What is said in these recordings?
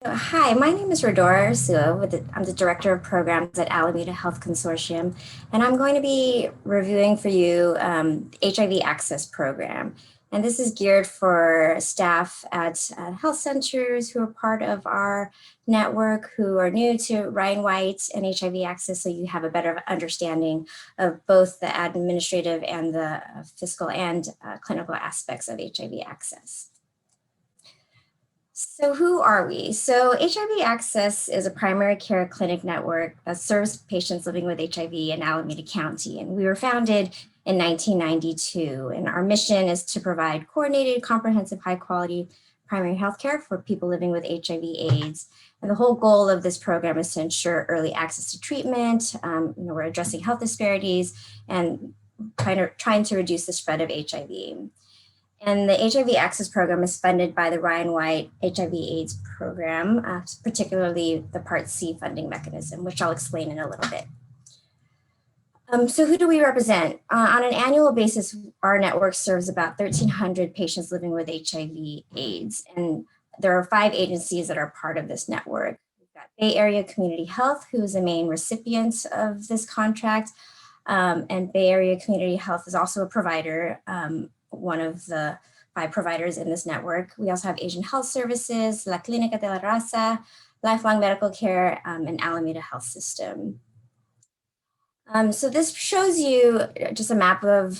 Hi, my name is Rhodora Ursua. I'm the Director of Programs at Alameda Health Consortium, and I'm going to be reviewing for you HIV ACCESS program. And this is geared for staff at health centers who are part of our network, who are new to Ryan White and HIV ACCESS, so you have a better understanding of both the administrative and the fiscal and clinical aspects of HIV ACCESS. So who are we? So HIV Access is a primary care clinic network that serves patients living with HIV in Alameda County. And we were founded in 1992. And our mission is to provide coordinated, comprehensive, high quality primary health care for people living with HIV/AIDS. And the whole goal of this program is to ensure early access to treatment. We're addressing health disparities and trying to reduce the spread of HIV. And the HIV Access Program is funded by the Ryan White HIV/AIDS program, particularly the Part C funding mechanism, which I'll explain in a little bit. So who do we represent? On an annual basis, our network serves about 1,300 patients living with HIV/AIDS. And there are 5 agencies that are part of this network. We've got Bay Area Community Health, who is the main recipient of this contract. And Bay Area Community Health is also a provider, one of the 5 providers in this network. We also have Asian Health Services, La Clínica de la Raza, Lifelong Medical Care, and Alameda Health System. So this shows you just a map of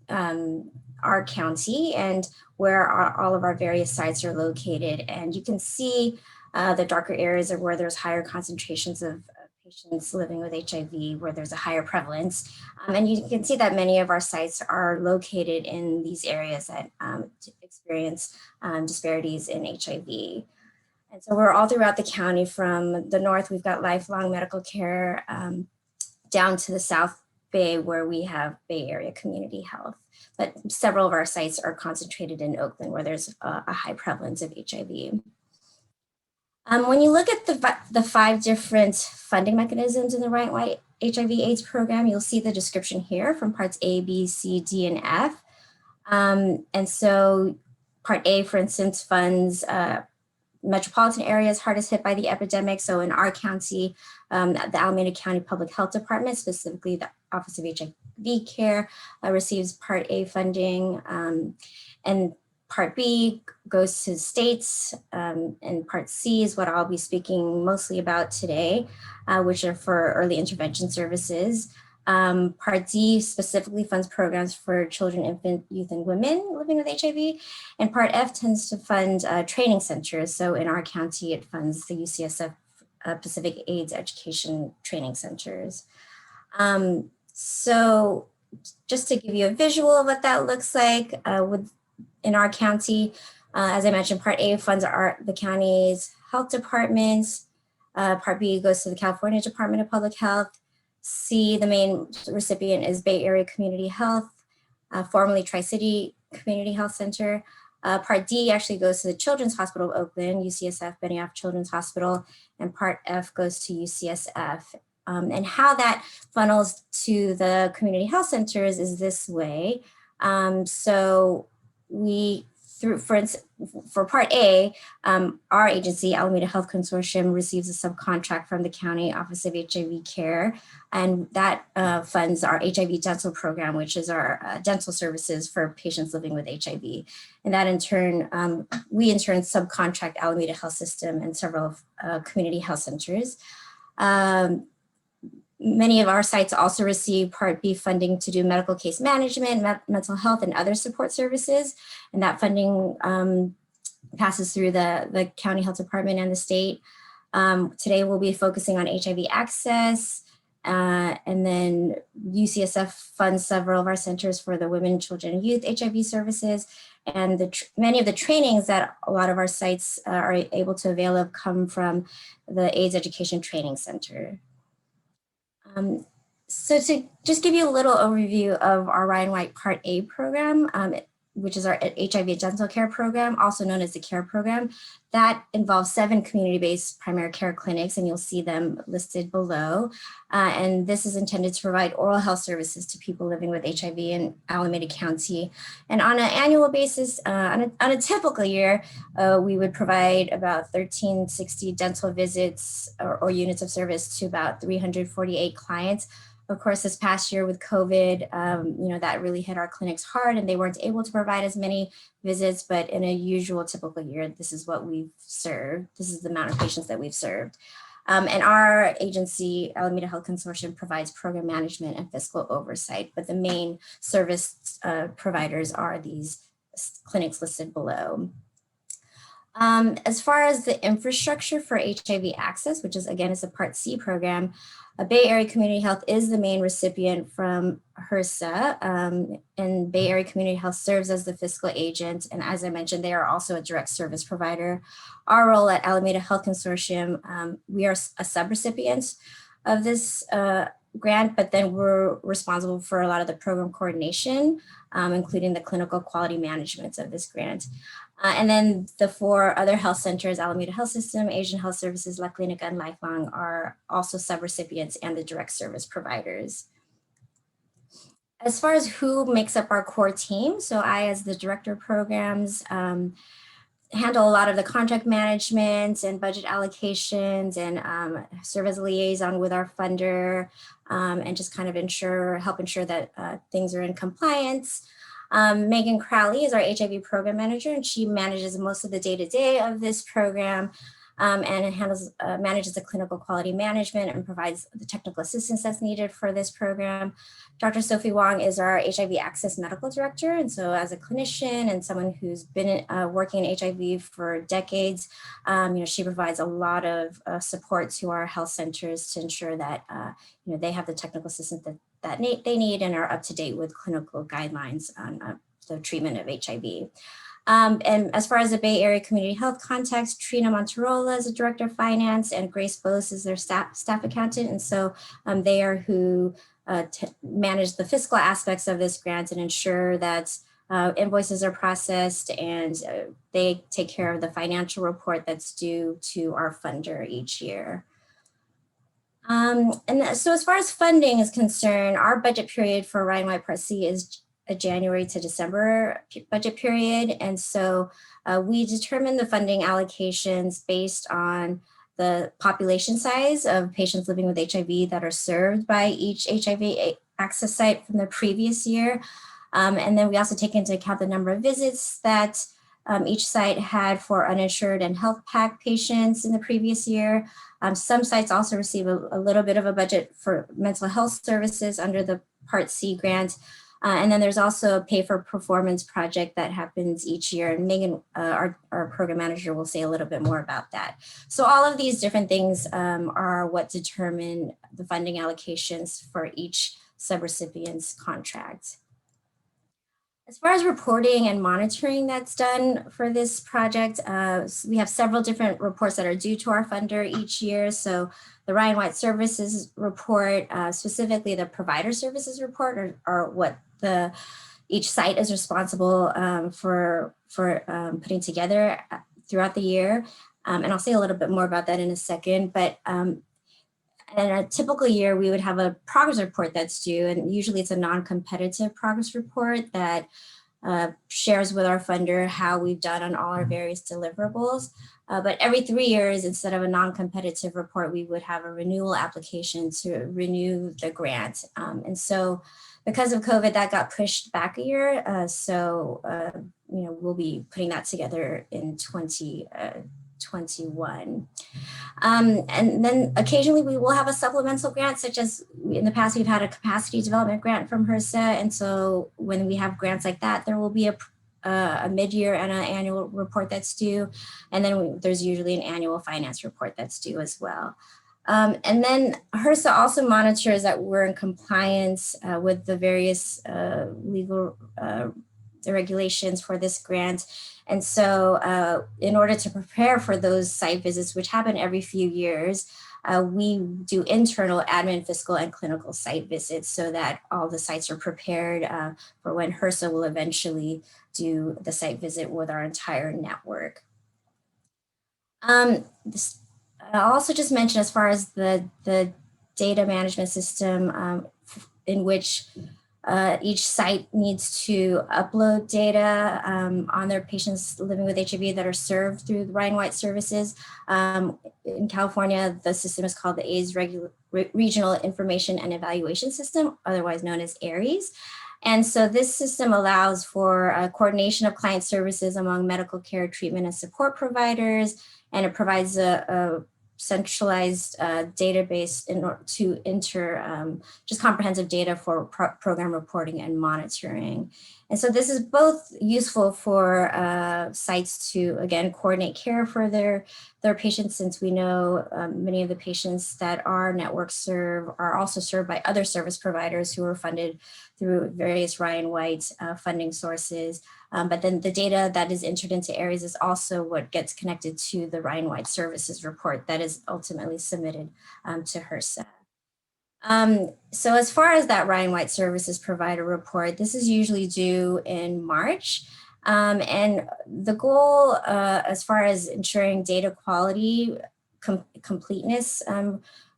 our county and where all of our various sites are located. And you can see the darker areas are where there's higher concentrations of patients living with HIV, where there's a higher prevalence. And you can see that many of our sites are located in these areas that experience disparities in HIV. And so we're all throughout the county. From the north, we've got Lifelong Medical Care, down to the South Bay, where we have Bay Area Community Health. But several of our sites are concentrated in Oakland, where there's a high prevalence of HIV. When you look at the 5 different funding mechanisms in the Ryan White HIV/AIDS program, you'll see the description here from parts A, B, C, D, and F. And so part A, for instance, funds metropolitan areas hardest hit by the epidemic. So in our county, the Alameda County Public Health Department, specifically the Office of HIV Care, receives Part A funding, and Part B goes to states, and Part C is what I'll be speaking mostly about today, which are for early intervention services. Part D specifically funds programs for children, infant, youth, and women living with HIV. And Part F tends to fund training centers. So in our county, it funds the UCSF Pacific AIDS Education Training Centers. So just to give you a visual of what that looks like, in our county, as I mentioned, Part A funds the county's health departments. Part B goes to the California Department of Public Health. C, the main recipient is Bay Area Community Health, formerly Tri-City Community Health Center. Part D actually goes to the Children's Hospital of Oakland, UCSF Benioff Children's Hospital, and Part F goes to UCSF. And how that funnels to the community health centers is this way. So we, for Part A, our agency, Alameda Health Consortium, receives a subcontract from the County Office of HIV Care, and that funds our HIV dental program, which is our dental services for patients living with HIV. And that in turn, we in turn subcontract Alameda Health System and several community health centers. Many of our sites also receive Part B funding to do medical case management, mental health, and other support services. And that funding passes through the county health department and the state. Today, we'll be focusing on HIV access. And then UCSF funds several of our centers for the women, children, and youth HIV services. And many of the trainings that a lot of our sites are able to avail of come from the AIDS Education Training Center. So to just give you a little overview of our Ryan White Part A program, which is our HIV dental care program, also known as the CARE program. That involves 7 community-based primary care clinics, and you'll see them listed below. And this is intended to provide oral health services to people living with HIV in Alameda County. And on an annual basis, on a typical year, we would provide about 1,360 dental visits or units of service to about 348 clients. Of course, this past year with COVID, that really hit our clinics hard and they weren't able to provide as many visits, but in a usual typical year, this is what we've served. This is the amount of patients that we've served. And our agency, Alameda Health Consortium, provides program management and fiscal oversight, but the main service providers are these clinics listed below. As far as the infrastructure for HIV Access, which is again is a Part C program, Bay Area Community Health is the main recipient from Ursua, and Bay Area Community Health serves as the fiscal agent. And as I mentioned, they are also a direct service provider. Our role at Alameda Health Consortium, we are a subrecipient of this grant, but then we're responsible for a lot of the program coordination, including the clinical quality management of this grant. And then the 4 other health centers, Alameda Health System, Asian Health Services, La Clinica, and Lifelong, are also subrecipients and the direct service providers. As far as who makes up our core team, so I, as the director of programs, handle a lot of the contract management and budget allocations, and serve as a liaison with our funder, and just kind of help ensure that things are in compliance. Megan Crowley is our HIV Program Manager, and she manages most of the day-to-day of this program, and manages the clinical quality management and provides the technical assistance that's needed for this program. Dr. Sophie Wong is our HIV Access Medical Director, and so as a clinician and someone who's been working in HIV for decades, she provides a lot of support to our health centers to ensure that they have the technical assistance that they need and are up to date with clinical guidelines on the treatment of HIV. And as far as the Bay Area Community Health context, Trina Monterola is the Director of Finance, and Grace Bose is their staff accountant. And so they are who manage the fiscal aspects of this grant and ensure that invoices are processed, and they take care of the financial report that's due to our funder each year. And so as far as funding is concerned, our budget period for Ryan White Part C is a January to December budget period. And so we determine the funding allocations based on the population size of patients living with HIV that are served by each HIV access site from the previous year. And then we also take into account the number of visits that each site had for uninsured and health pack patients in the previous year. Some sites also receive a little bit of a budget for mental health services under the Part C grant. And then there's also a pay for performance project that happens each year. And Megan, our program manager, will say a little bit more about that. So all of these different things are what determine the funding allocations for each subrecipient's contract. As far as reporting and monitoring that's done for this project, we have several different reports that are due to our funder each year. So the Ryan White Services report, specifically the provider services report, are what each site is responsible for putting together throughout the year. And I'll say a little bit more about that in a second, but in a typical year, we would have a progress report that's due, and usually it's a non-competitive progress report that shares with our funder how we've done on all our various deliverables. But every 3 years, instead of a non-competitive report, we would have a renewal application to renew the grant. And so because of COVID, that got pushed back a year. We'll be putting that together in 2021. And then occasionally we will have a supplemental grant, such as in the past, we've had a capacity development grant from HRSA. And so when we have grants like that, there will be a mid-year and an annual report that's due. And then there's usually an annual finance report that's due as well. And then HRSA also monitors that we're in compliance with the various legal regulations for this grant. And so in order to prepare for those site visits, which happen every few years, we do internal admin, fiscal, and clinical site visits so that all the sites are prepared for when HRSA will eventually do the site visit with our entire network. I'll also just mention as far as the data management system in which each site needs to upload data on their patients living with HIV that are served through the Ryan White services. In California, the system is called the AIDS Regional Information and Evaluation System, otherwise known as ARIES. And so this system allows for coordination of client services among medical care, treatment, and support providers, and it provides a centralized database in order to enter just comprehensive data for program reporting and monitoring. And so this is both useful for sites to, again, coordinate care for their patients, since we know many of the patients that our network serve are also served by other service providers who are funded through various Ryan White funding sources. But then the data that is entered into ARIES is also what gets connected to the Ryan White Services report that is ultimately submitted to HRSA. So as far as that Ryan White Services provider report, this is usually due in March. And the goal as far as ensuring data quality, completeness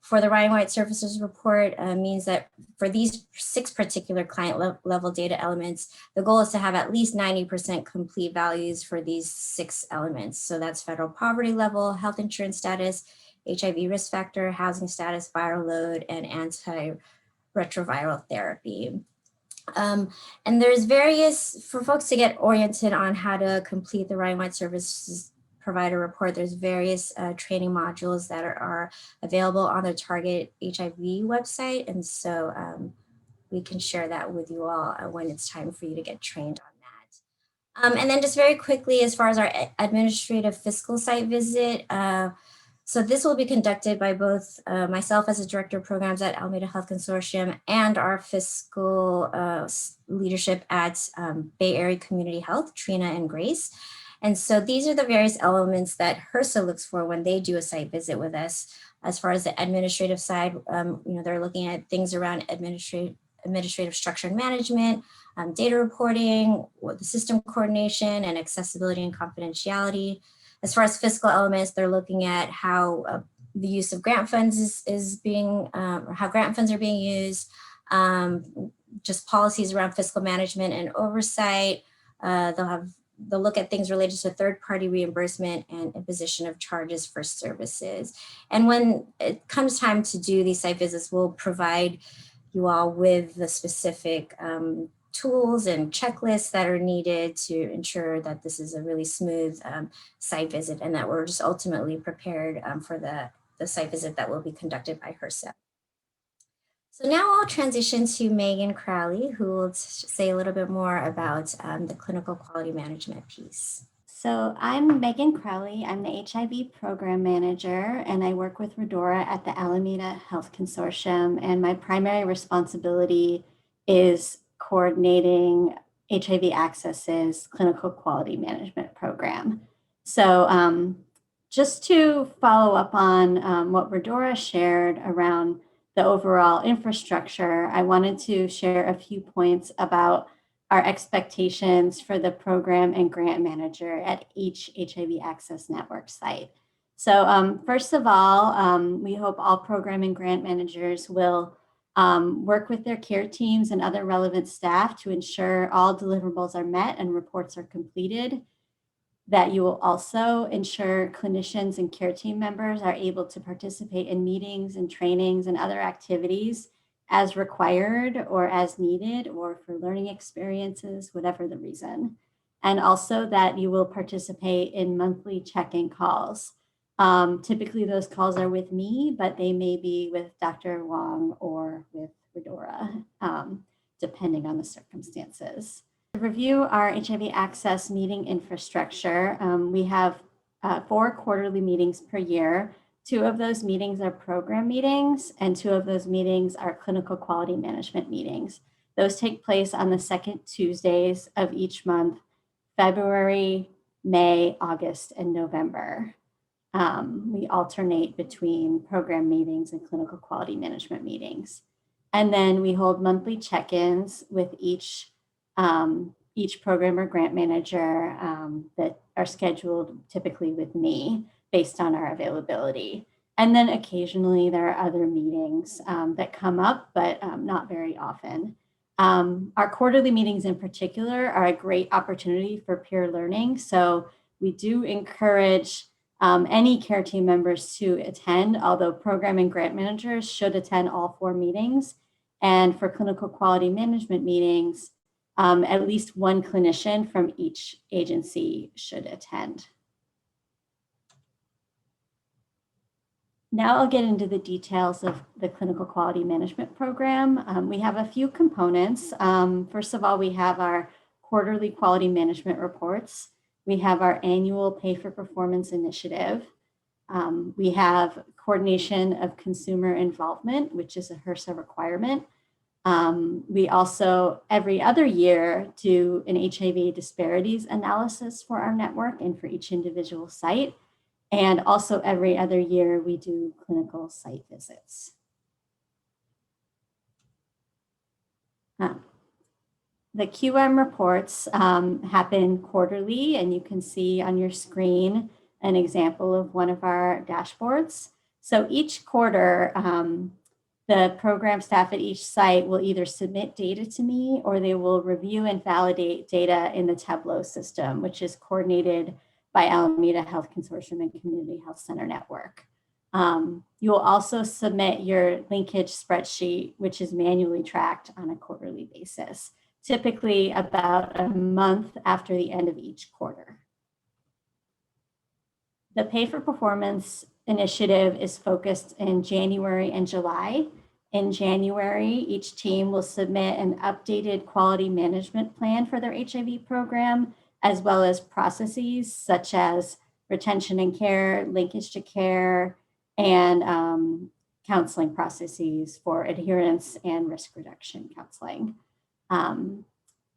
for the Ryan White Services report means that for these 6 particular client level data elements, the goal is to have at least 90% complete values for these 6 elements. So that's federal poverty level, health insurance status, HIV risk factor, housing status, viral load, and antiretroviral therapy. And there's various, for folks to get oriented on how to complete the Ryan White Services provider report, there's various training modules that are available on the Target HIV website. And so we can share that with you all when it's time for you to get trained on that. And then just very quickly, as far as our administrative fiscal site visit, so this will be conducted by both myself as a director of programs at Alameda Health Consortium and our fiscal leadership at Bay Area Community Health, Trina and Grace. And so these are the various elements that HRSA looks for when they do a site visit with us. As far as the administrative side, they're looking at things around administrative structure and management, data reporting, the system coordination and accessibility and confidentiality. As far as fiscal elements, they're looking at how the use of grant funds is being, or how grant funds are being used, just policies around fiscal management and oversight. They'll look at things related to third-party reimbursement and imposition of charges for services. And when it comes time to do these site visits, we'll provide you all with the specific tools and checklists that are needed to ensure that this is a really smooth site visit and that we're just ultimately prepared for the site visit that will be conducted by HRSA. So now I'll transition to Megan Crowley, who will say a little bit more about the clinical quality management piece. So I'm Megan Crowley. I'm the HIV Program Manager, and I work with Rhodora at the Alameda Health Consortium. And my primary responsibility is coordinating HIV ACCESS's clinical quality management program. So just to follow up on what Rhodora shared around the overall infrastructure, I wanted to share a few points about our expectations for the program and grant manager at each HIV Access Network site. So first of all, we hope all program and grant managers will work with their care teams and other relevant staff to ensure all deliverables are met and reports are completed. That you will also ensure clinicians and care team members are able to participate in meetings and trainings and other activities as required or as needed or for learning experiences, whatever the reason. And also that you will participate in monthly check-in calls. Typically those calls are with me, but they may be with Dr. Wong or with Rhodora, depending on the circumstances. To review our HIV Access meeting infrastructure, we have 4 quarterly meetings per year. 2 of those meetings are program meetings, and 2 of those meetings are clinical quality management meetings. Those take place on the 2nd Tuesdays of each month, February, May, August, and November. We alternate between program meetings and clinical quality management meetings. And then we hold monthly check-ins with each program or grant manager that are scheduled typically with me based on our availability. And then occasionally there are other meetings that come up, but not very often. Our quarterly meetings in particular are a great opportunity for peer learning. So we do encourage any care team members to attend, although program and grant managers should attend all 4 meetings. And for clinical quality management meetings, at least one clinician from each agency should attend. Now I'll get into the details of the clinical quality management program. We have a few components. First of all, we have our quarterly quality management reports. We have our annual pay for performance initiative. We have coordination of consumer involvement, which is a HRSA requirement. We also, every other year, do an HIV disparities analysis for our network and for each individual site. And also every other year, we do clinical site visits. The QM reports happen quarterly, and you can see on your screen an example of one of our dashboards. So each quarter, the program staff at each site will either submit data to me or they will review and validate data in the Tableau system, which is coordinated by Alameda Health Consortium and Community Health Center Network. You will also submit your linkage spreadsheet, which is manually tracked on a quarterly basis, typically about a month after the end of each quarter. The Pay for Performance initiative is focused in January and July. In January, each team will submit an updated quality management plan for their HIV program, as well as processes such as retention and care, linkage to care, and counseling processes for adherence and risk reduction counseling.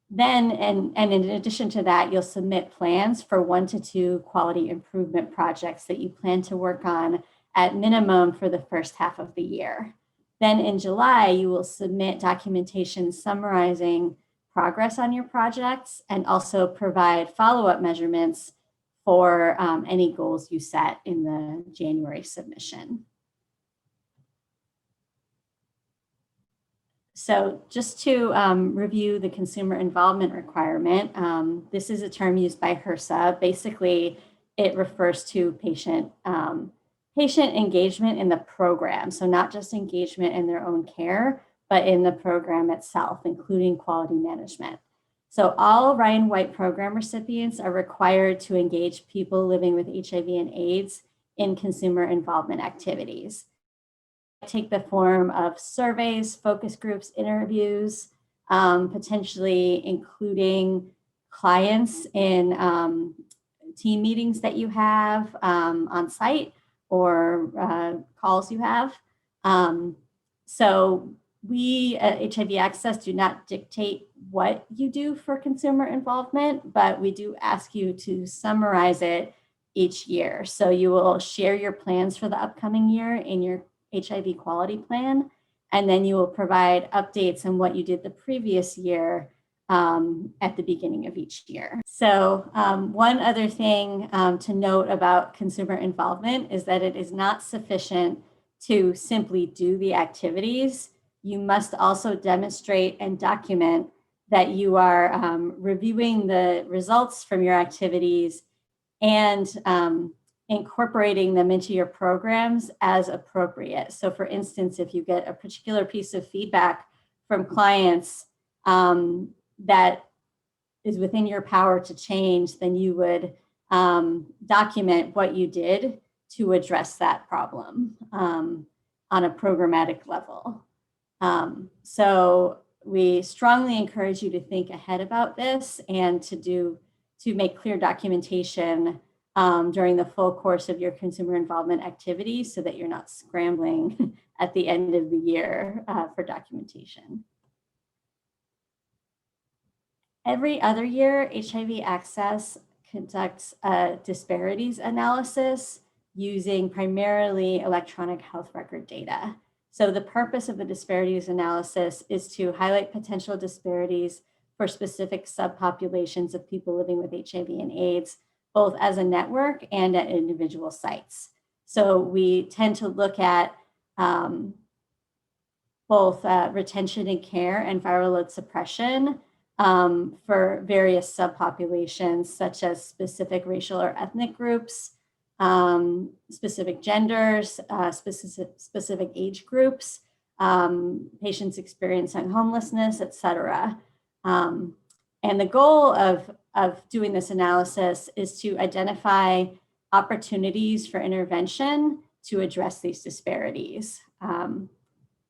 Then, in addition to that, you'll submit plans for 1 to 2 quality improvement projects that you plan to work on at minimum for the first half of the year. Then in July, you will submit documentation summarizing progress on your projects and also provide follow-up measurements for any goals you set in the January submission. So just to review the consumer involvement requirement, this is a term used by HRSA. Basically, it refers to patient engagement in the program. So not just engagement in their own care, but in the program itself, including quality management. So all Ryan White program recipients are required to engage people living with HIV and AIDS in consumer involvement activities. Take the form of surveys, focus groups, interviews, potentially including clients in team meetings that you have on site or calls you have. So we at HIV ACCESS do not dictate what you do for consumer involvement, but we do ask you to summarize it each year. So you will share your plans for the upcoming year in your HIV quality plan, and then you will provide updates on what you did the previous year at the beginning of each year. So one other thing to note about consumer involvement is that it is not sufficient to simply do the activities. You must also demonstrate and document that you are reviewing the results from your activities and incorporating them into your programs as appropriate. So for instance, if you get a particular piece of feedback from clients that is within your power to change, then you would document what you did to address that problem on a programmatic level. So we strongly encourage you to think ahead about this and to make clear documentation during the full course of your consumer involvement activities so that you're not scrambling at the end of the year for documentation. Every other year, HIV ACCESS conducts a disparities analysis using primarily electronic health record data. So the purpose of the disparities analysis is to highlight potential disparities for specific subpopulations of people living with HIV and AIDS, both as a network and at individual sites. So we tend to look at both retention and care and viral load suppression for various subpopulations, such as specific racial or ethnic groups, specific genders, specific age groups, patients experiencing homelessness, et cetera. And the goal of doing this analysis is to identify opportunities for intervention to address these disparities.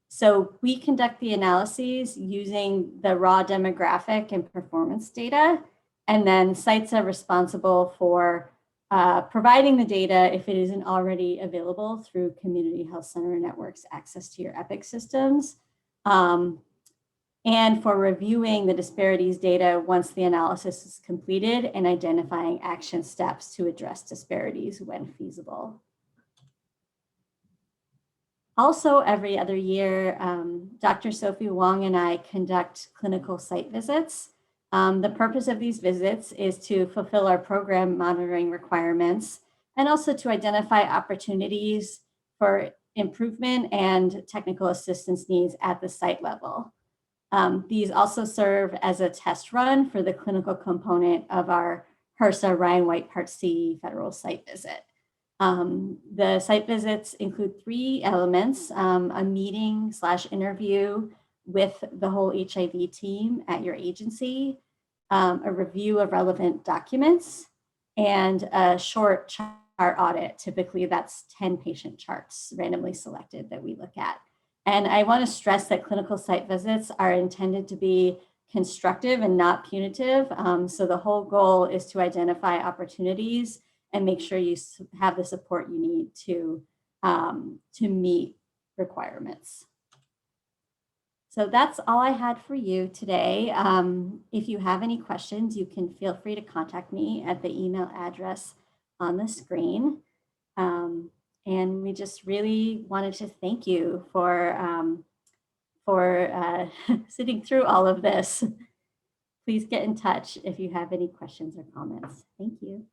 So we conduct the analyses using the raw demographic and performance data, and then sites are responsible for providing the data if it isn't already available through Community Health Center Network's access to your EPIC systems, and for reviewing the disparities data once the analysis is completed and identifying action steps to address disparities when feasible. Also, every other year, Dr. Sophie Wong and I conduct clinical site visits. The purpose of these visits is to fulfill our program monitoring requirements and also to identify opportunities for improvement and technical assistance needs at the site level. These also serve as a test run for the clinical component of our HRSA Ryan White Part C federal site visit. The site visits include 3 elements: a meeting/interview with the whole HIV team at your agency, a review of relevant documents, and a short chart audit. Typically, that's 10 patient charts randomly selected that we look at. And I want to stress that clinical site visits are intended to be constructive and not punitive. So the whole goal is to identify opportunities and make sure you have the support you need to meet requirements. So that's all I had for you today. If you have any questions, you can feel free to contact me at the email address on the screen. And we just really wanted to thank you for sitting through all of this. Please get in touch if you have any questions or comments. Thank you.